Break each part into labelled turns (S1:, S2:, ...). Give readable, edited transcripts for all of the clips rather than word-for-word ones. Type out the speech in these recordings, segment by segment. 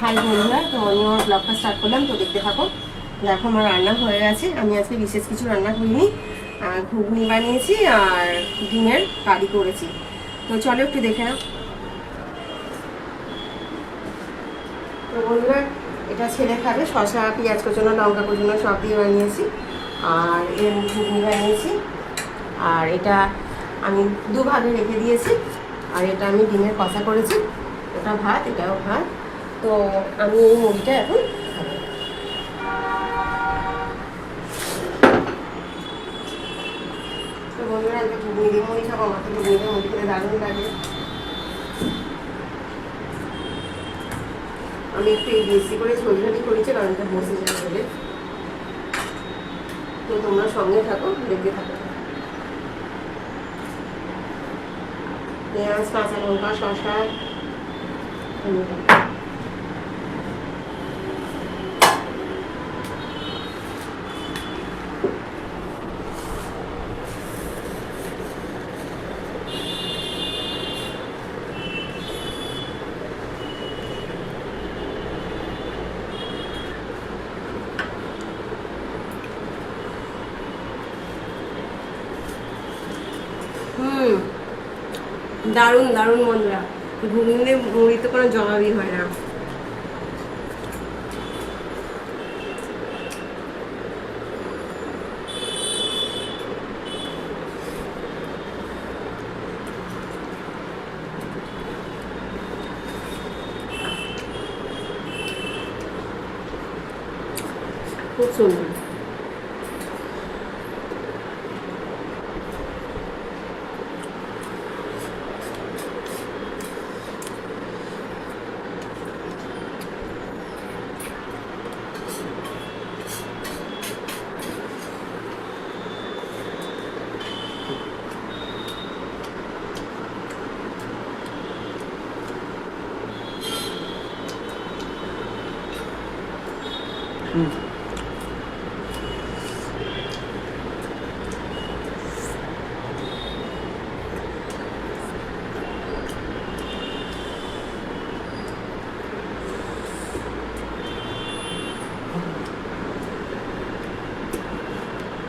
S1: High বন্ধুরা, তো আমি আমার ব্লগটা স্টার্ট করলাম, তো দেখতে থাকো। দেখো আমার রান্না হয়ে গেছে। আমি আজকে বিশেষ কিছু রান্না করিনি, ঘুগনি বানিয়েছি আর ডিমের কারি করেছি। তো চলো একটু দেখে নাও। তো বন্ধুরা, এটা ছেলে খাবে, শসা পেঁয়াজ কোচানো লঙ্কা কোচানো সব দিয়ে বানিয়েছি। আর এর ঘুগনি বানিয়েছি। আর এটা আমি দুভাগে রেখে দিয়েছি। আর এটা আমি ডিমের কষা করেছি। ওটা ভাত, এটাও ভাত। তো আমি এই মুড়িটা এখন খাবো। তো বন্ধুরা, আমি ঘুগনি দিয়ে মুড়ি খাবো। আমার তো ঘুগনি দিয়ে মুড়ি খেতে দারুণ লাগে। আমি একটু এই বেশি করে ঝোলঝালি করেছি, কারণ এটা বসে যাবে বলে। তো তোমরা সঙ্গে থাকো, দেখতে থাকো। পেঁয়াজ, কাঁচা লঙ্কা, শসা, দারুণ দারুণ বন্ধুরা। ঘুগনি মুড়িতে কোনো জবাবই হয় না। খুব সুন্দর।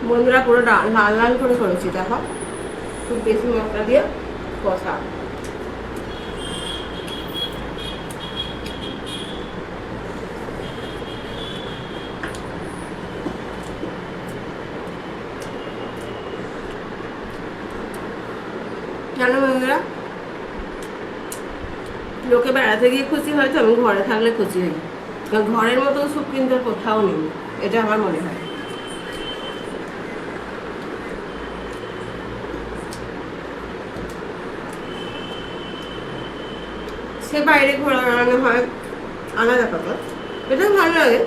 S1: বন্ধুরা, পুরো লাল লাল করে করেছি, দেখো। খুব বেশি মশলা দিয়ে কষা। জানো বন্ধুরা, লোকে বেড়াতে গিয়ে খুশি হয়, তো আমি ঘরে থাকলে খুশি হই। ঘরের মতো সুখ কিন্তু কোথাও নেই, এটা আমার মনে হয়। সে বাইরে ঘোরা বেড়ানো হয়, আলাদা কথা, এটাও ভালো লাগে।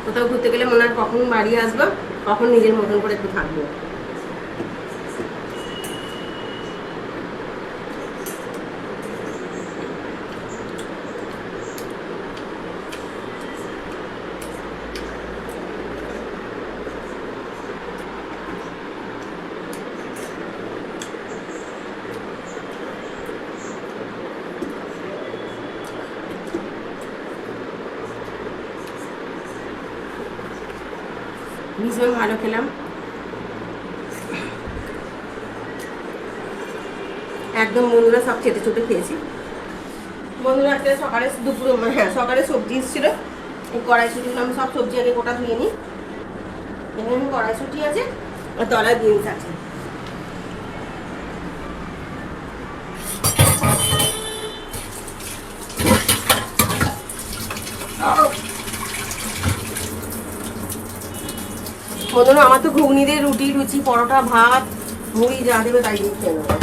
S1: কোথাও ঘুরতে গেলে মনে হয় কখন বাড়ি আসবো, কখন নিজের মতন করে একটু থাকবো। ভীষণ ভালো খেলাম, একদম বন্ধুরা সব চেটে চুটে খেয়েছি। বন্ধুরা, একটা সকালে দুপুরে সকালে সবজি এসেছিল, কড়াইশুটি আমি সব সবজি আগে গোটা ধুয়ে নিই। এখানে কড়াইশুটি আছে আর তলায় বিনস আছে। বন্ধুরা, আমার তো ঘুগনি দিয়ে রুটি, লুচি, পরোটা, ভাত, মুড়ি যা দেবে তাই দিয়ে খেয়ে নেবো।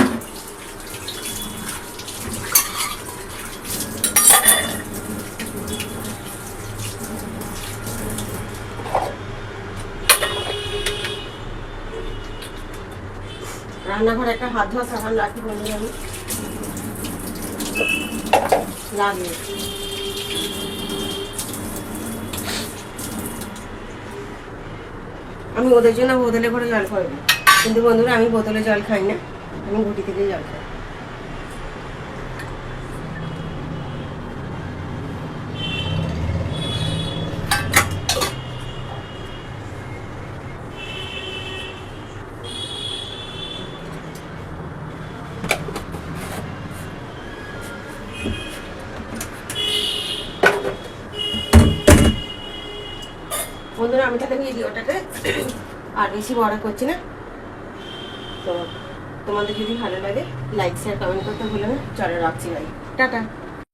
S1: রান্নাঘরে একটা হাত ধোয়া সাবান রাখি বন্ধুরা, আমি লাগে। আমি ওদের জন্য বোতলে করে জল খাই, কিন্তু বন্ধুরা আমি বোতলে জল খাই না, আমি ঘুটি থেকে জল খাই। বন্ধুরা আমি তাহলে ভিডিওটাতে আর বেশি বড় করছি না। তো তোমাদের যদি ভালো লাগে লাইক শেয়ার কমেন্ট করতে ভুলো না। চলো রাখছি ভাই, টাটা।